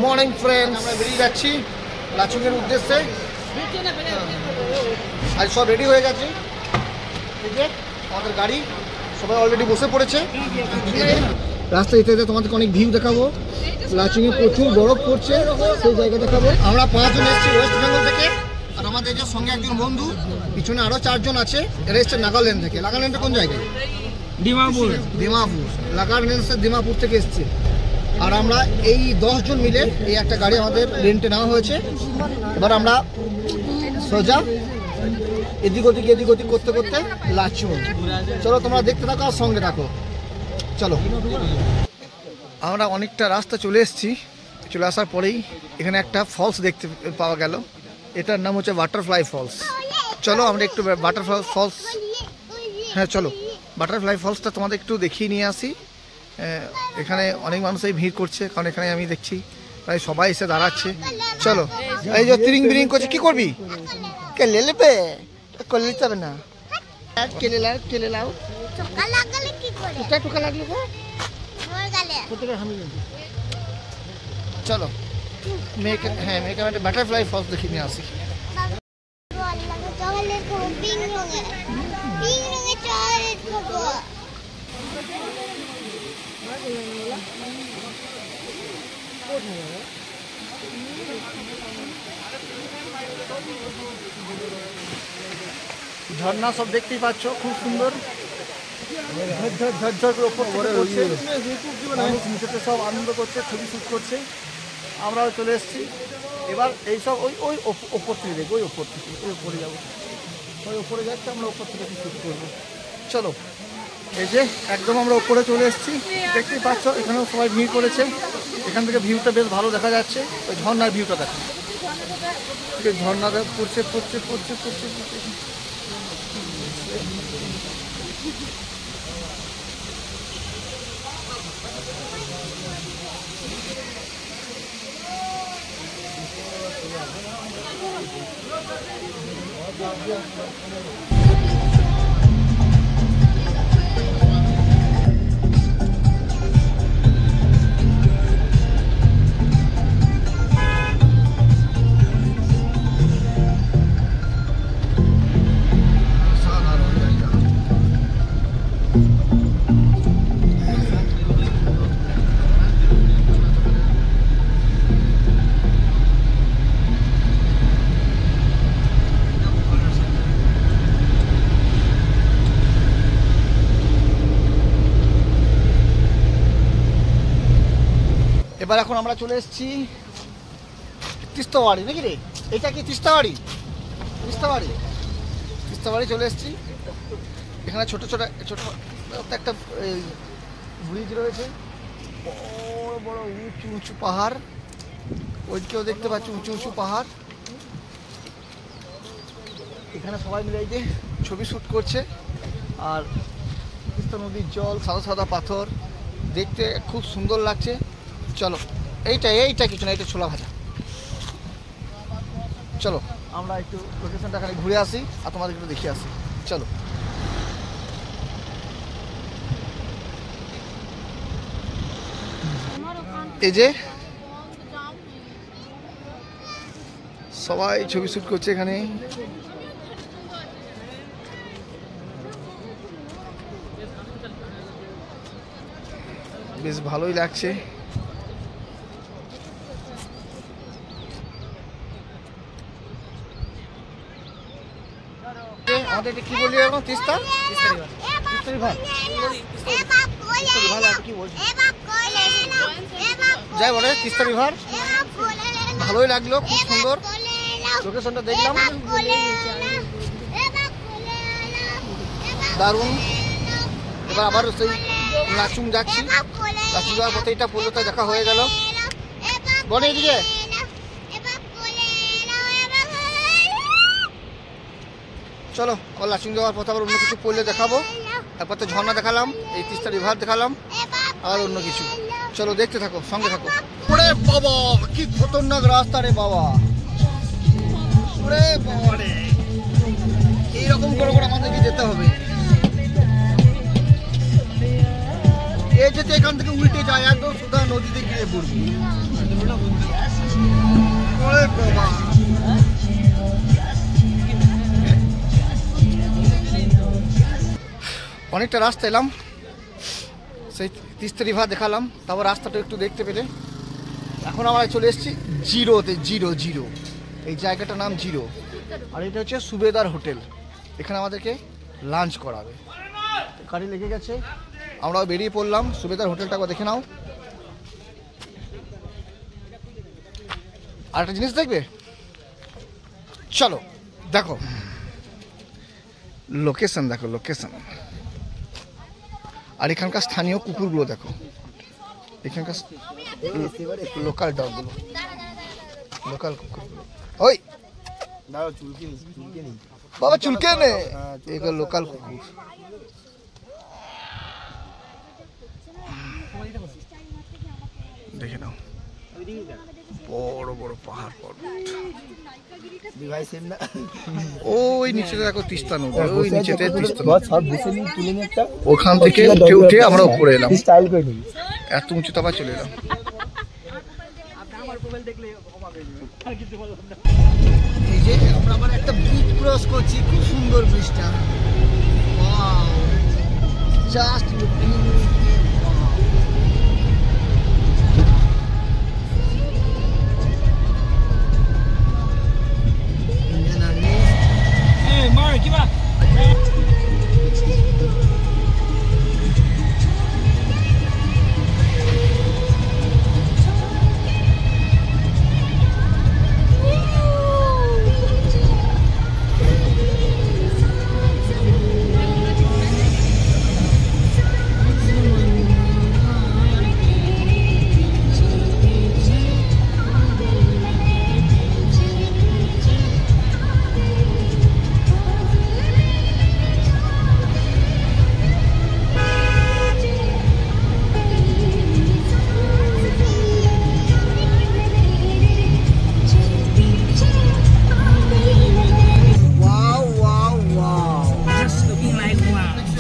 Morning friends, আমরা বেরিয়ে যাচ্ছি লাচুংয়ের উদ্দেশ্যে। আজ সব রেডি হয়ে গেছে, ঠিক আছে? আমাদের গাড়ি সবাই অলরেডি বসে পড়েছে। রাস্তা যেতে যেতে তোমাদেরকে অনেক ভিউ দেখাবো। লাচুংয়ে প্রচুর বরফ পড়ছে, সেই জায়গা দেখাবো। আমরা 5 জন এসেছি ওয়েস্ট বেঙ্গল থেকে, আর আমাদের যে সঙ্গে একজন বন্ধু, পিছনে আরও 4 জন আছে। এরা এসছে নাগাল্যান্ড থেকে। নাগাল্যান্ডে কোন জায়গায়? ডিমাপুর। নাগাল্যান্ডের ডিমাপুর থেকে এসছে। আর আমরা এই 10 জন মিলে এই একটা গাড়ি আমাদের রেন্টে নেওয়া হয়েছে। এবার আমরা সোজা এদিক ওদিক করতে করতে লাচুং। চলো তোমরা দেখতে থাকো আর সঙ্গে থাকো। চলো, আমরা অনেকটা রাস্তা চলে এসেছি। চলে আসার পরেই এখানে একটা ফলস দেখতে পাওয়া গেল। এটার নাম হচ্ছে বাটারফ্লাই ফলস। চলো আমরা একটু বাটারফ্লাই ফলস, হ্যাঁ চলো বাটারফ্লাই ফলসটা তোমাদের একটু দেখিয়ে নিয়ে আসি। এখানে অনেক মানুষই ভিড় করছে, কারণ এখানে আমি দেখছি প্রায় সবাই এসে দাঁড়াচ্ছে। চলো, এই যে তিরিং বিরিং করছে, কি করবি? কেলে নেবে? করলে নিতে হবে না। কেলে লাও টুকা লাগলো গো। চলো মেয়েকে, হ্যাঁ মেয়েকে একটা বাটারফ্লাই ফলস দেখিয়ে নিয়ে আসি। ঝর্ণা সব দেখতেই পাচ্ছ, খুব সুন্দর। ঝরঝর ওপর পড়ছে, মানুষ নিচেতে সব আনন্দ করছে, ছবি শ্যুট করছে। আমরাও চলে এসেছি। এবার এইসব ওই ওপর থেকে দেখবো, ওই ওপরে যাবো, ওই ওপরে যাচ্ছে, আমরা ওপর থেকে শ্যুট করবো। চলো, এই যে একদম আমরা ওপরে চলে এসেছি, দেখতেই পাচ্ছ। এখানেও সবাই ভিড় করেছে। এখান থেকে ভিউটা বেশ ভালো দেখা যাচ্ছে। ওই ঝর্ণার ভিউটা দেখো, ঝর্ণা পড়ছে। এবার এখন আমরা চলে এসেছি তিস্তাবাড়ি, নাকি রে? এটা কি তিস্তাবাড়ি চলে এসেছি। এখানে ছোট একটা ব্রিজ রয়েছে, বড় উঁচু পাহাড়। ওইদিকেও দেখতে পাচ্ছি উঁচু পাহাড়। এখানে সবাই মিলে এই যে ছবি শ্যুট করছে। আর তিস্তা নদীর জল, সাদা পাথর, দেখতে খুব সুন্দর লাগছে। চলো, এইটা কিছু না, এটা ছোলা ভাজা। চলো আমরা একটু লোকেশনটা এখানে ঘুরে আসি আর তোমাদের একটু দেখিয়ে আসি। চলো, এই যে সবাই ছবি শ্যুট করছে এখানে। বেশ ভালোই লাগছে। আমাদের কি বলি এখন? তিস্তা রিভার কি বলছি, যাই বলে তিস্তা রিভার। ভালোই লাগলো, খুব সুন্দর লোকেশনটা দেখলাম, দারুণ। এবার আবার সেই লাচুং যাচ্ছি। লাচুং যাওয়ার পথে এটা পড়লো, দেখা হয়ে গেল। বনে এদিকে চলো, আবার লাচুং যাওয়ার পথে আবার অন্য কিছু পড়লে দেখাবো। তারপর তো ঝর্ণা দেখালাম, এই তিস্তা রিভার দেখালাম, আর অন্য কিছু। চলো দেখতে থাকো, সঙ্গে থাকো। ওরে বাবা, কি খতরনাক রাস্তা রে বাবা! ওরে বাবা রে, এইরকম করে আমাদেরকে যেতে হবে। এই যে যেতে এখান থেকে উল্টে যায়, একদম সোজা নদীতে গিয়ে পড়বে। অনেকটা রাস্তা এলাম, সেই তিস্তা রিভার দেখালাম, তারপর রাস্তাটা একটু দেখতে পেলে এখন আমরা চলে এসেছি জিরোতে। জিরো এই জায়গাটার নাম জিরো, আর এটা হচ্ছে সুবেদার হোটেল। এখানে আমাদেরকে লাঞ্চ করাবে। গাড়ি লেগে গেছে, আমরাও বেরিয়ে পড়লাম। সুবেদার হোটেলটাকে দেখে নাও। আর একটা জিনিস দেখবে, চলো দেখো লোকেশন, দেখো লোকেশন। আর এখানকার স্থানীয় কুকুরগুলো দেখো, এখানকার লোকাল ডগগুলো, লোকাল কুকুরগুলো। ওই বাবা চুলকে নে, এগুলো লোকাল কুকুর। দেখে নাও বড় বড় পাহাড় পর্বত। ওই নিচে দেখো তিস্তা নদী, ওই নিচেতে তিস্তা নদী। ওখান থেকে উঠে উঠে আমরা উপরে এলাম, এত উঁচু তাপা চলে এলাম। এই যে আমরা আবার একটা ব্রিজ ক্রস করছি, খুব সুন্দর ব্রিজটা। Just looking.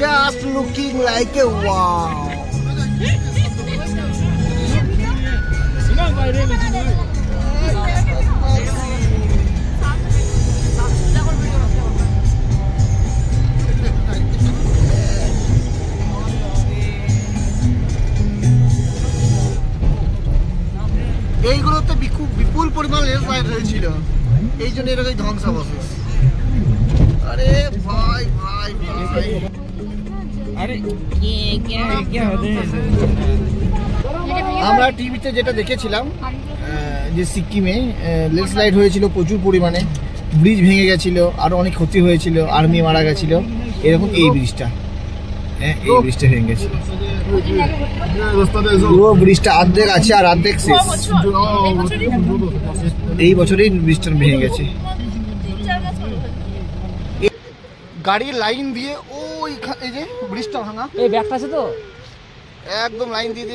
Just looking like a wow. এইগুলোতে বিপুল পরিমাণ ল্যান্ডস্লাইড হয়েছিল, এই জন্য এরকম ধ্বংসাবশেষ। আরে ভাই ভাই ভাই, আমরা টিভিতে যেটা দেখেছিলাম যে সিকিমে ল্যান্ডস্লাইড হয়েছিল প্রচুর পরিমাণে, ব্রিজ ভেঙে গেছিল, আরো অনেক ক্ষতি হয়েছিল, আর্মি মারা গেছিল। এরকম এই ব্রিজটা, এই ব্রিজটা ভেঙে গেছিল। পুরো ব্রিজটা অর্ধেক আছে আর অর্ধেক শেষ। এই বছরই ব্রিজটা ভেঙে গেছে। গাড়ির লাইন দিয়ে ওই যে ব্রিজটা ভাঙা, এই ব্যাগটা আছে তো একদম লাইন দিয়ে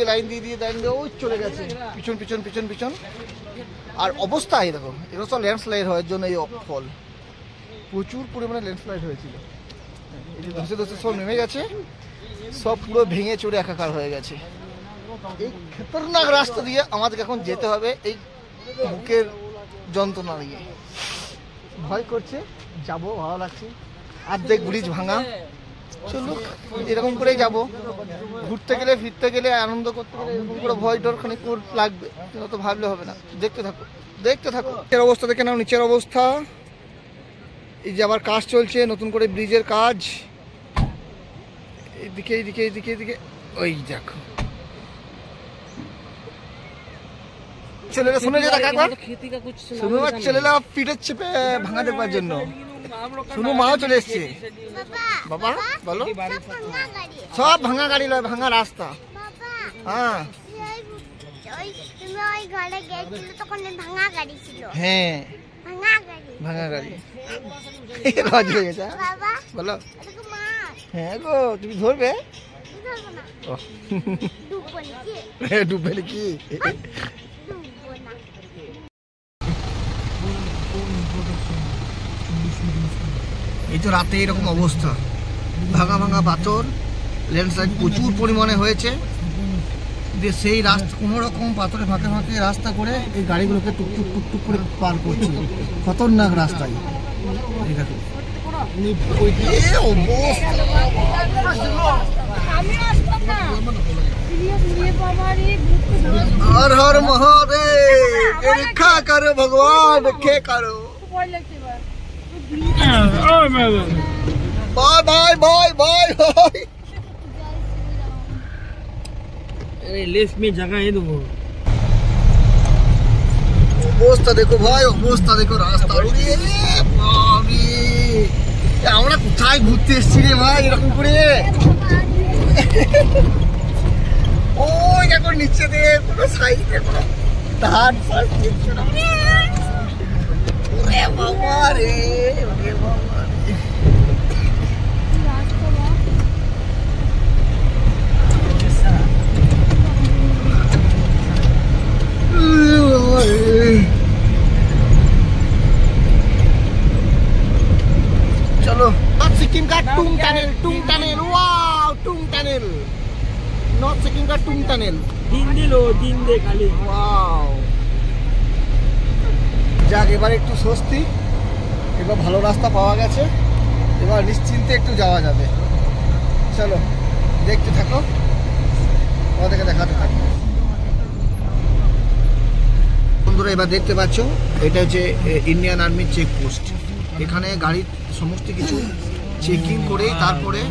ওই চলে গেছে পিছন পিছন পিছন পিছন। আর অবস্থা এই দেখো, এগুলো সব ল্যান্ডস্লাইড হওয়ার জন্য এই ফল, প্রচুর পরিমাণে ল্যান্ডস্লাইড হয়েছিল। এই যে ধসে ধসে সব নেমে গেছে, সব পুরো ভেঙে চড়ে একাকার হয়ে গেছে। এই খতরনাক রাস্তা দিয়ে আমাদেরকে এখন যেতে হবে, এই বুকের যন্ত্রণা নিয়ে। ভয় করছে, যাবো, ভালো লাগছে। অর্ধেক ব্রিজ ভাঙা, চলো এরকম করেই যাবো। ঘুরতে গেলে ফিরতে গেলে আনন্দ করতে গেলে এরকম করে ভয় ডর খানিক লাগবে, তো ভাবলে হবে না। দেখতে থাকো দেখতে থাকো। নিচের অবস্থা দেখে নাও, নিচের অবস্থা। এই যে আবার কাজ চলছে, নতুন করে ব্রিজের কাজ। এইদিকে এইদিকে এইদিকে এইদিকে ওই দেখো ছেলেরা শুনে যে দেখা একবার শুনো, ছেলেরা পিঠের চেপে ভাঙা দেবার জন্য। শুনো মাও চলে এসছে। বাবা বলো, সব ভাঙা গাড়ি লয়, ভাঙা রাস্তা। হ্যাঁ হ্যাঁ ভাঙা গাড়ি রাজ হয়ে গেছে। বলো হ্যাঁ গো, তুমি ধরবে? ডুববে নাকি? এই তো রাতে এরকম অবস্থা, ভাঙা ভাঙা পাথর, ল্যান্ডস্লাইড প্রচুর পরিমাণে হয়েছে। যে সেই রাস্তা কোনো রকম পাথরে ফাঁকে ফাঁকে রাস্তা করে এই গাড়িগুলোকে টুকটুক টুকটুক করে পার করছে, খতরনাক রাস্তায়। এই দেখো हर हर महादेव, रखा करो भगवान, रखे करो। Bye bye bye bye bye. अरे लेफ्ट में जगह है तो অবস্থা দেখো ভাই, অবস্থা দেখো রাস্তা। আমরা কোথায় ঘুরতে এসছি রে ভাই এরকম করে? ওই দেখো নিচে দিয়ে কোনো সাইডে কোনো ধান ফাস কিছু না। ওরে বাবা রে, ওরে বাবা রে। चलो नॉर्थ सिक्किम का Tung tunnel, Tung tunnel, wow Tung tunnel, north Sikkim का टुंग टनल। दिन दे खाली ওয়াও, যাক এবার একটু স্বস্তি, এবার ভালো রাস্তা পাওয়া গেছে, এবার নিশ্চিন্তে একটু যাওয়া যাবে। চলো দেখতে থাকো, তোমাদেরকে দেখাতে থাকো। বন্ধুরা এবার দেখতে পাচ্ছ এটা হচ্ছে ইন্ডিয়ান আর্মির চেকপোস্ট। এখানে গাড়ির সমস্ত কিছু চেকিং করে তারপরে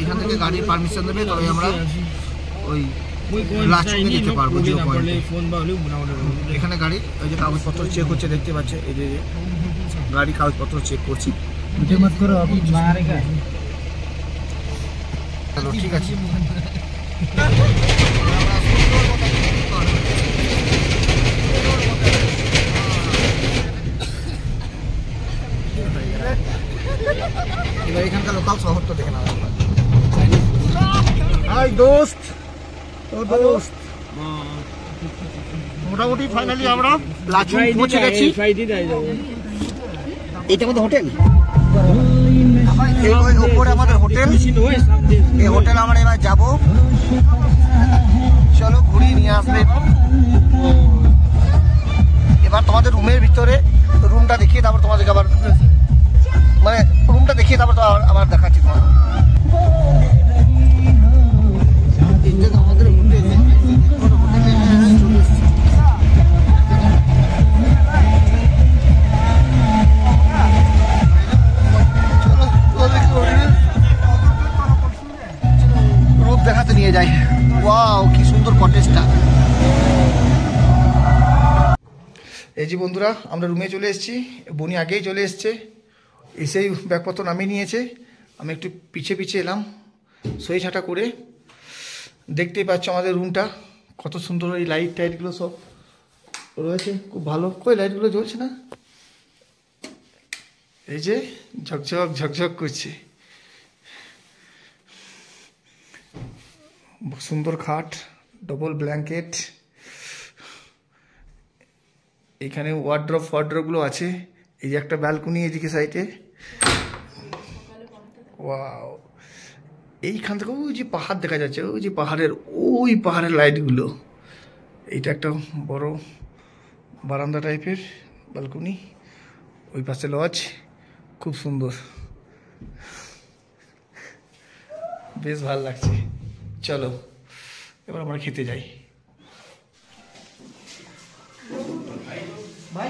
এখান থেকে গাড়ির পারমিশন দেবে, তবে আমরা ওই লাচুংয়ে যেতে পারবো। এখানে গাড়ির ওই যে কাগজপত্র চেক হচ্ছে, দেখতে পাচ্ছে এই যে গাড়ি কাগজপত্র চেক করছি। চলো ঠিক আছে। এবার এখানকার লোকাল শহরটা দেখে না। হাই দোস্ত, ও দোস্ত, মোটামুটি ফাইনালি আমরা লাচুং পৌঁছে গেছি। এটা আমাদের হোটেল, ওপরে আমাদের হোটেল। এই হোটেল আমরা এবার যাবো। চলো ঘুরিয়ে নিয়ে আসবে। এবার তোমাদের রুমের ভিতরে রুমটা দেখিয়ে তারপর তোমাদেরকে আবার মানে রুমটা দেখিয়ে তারপর তো আবার দেখাচ্ছি তোমার। আমাদের হোটেলে রূপ দেখাতে নিয়ে যাই। ওয়াও কি সুন্দর কটেজটা। এই যে বন্ধুরা আমরা রুমে চলে এসেছি, বনি আগেই চলে এসছে, এসেই ব্যাগপত্র নামিয়ে নিয়েছে। আমি একটু পিছিয়ে পিছিয়ে এলাম সই ছাটা করে। দেখতেই পাচ্ছ আমাদের রুমটা কত সুন্দর, এই লাইট টাইটগুলো সব রয়েছে, খুব ভালো। কই লাইটগুলো জ্বলছে না, এই যে ঝকঝক ঝকঝক করছে। সুন্দর খাট, ডবল ব্ল্যাঙ্কেট, এখানে ওয়ার্ড্রপগুলো আছে। এই যে একটা ব্যালকনি এদিকে সাইডে। ওয়াও, এইখান থেকে ওই যে পাহাড় দেখা যাচ্ছে, ওই যে পাহাড়ের লাইটগুলো। এইটা একটা বড় বারান্দা টাইপের ব্যালকনি, ওই পাশে লজ, খুব সুন্দর, বেশ ভালো লাগছে। চলো এবার আমরা খেতে যাই। ভাই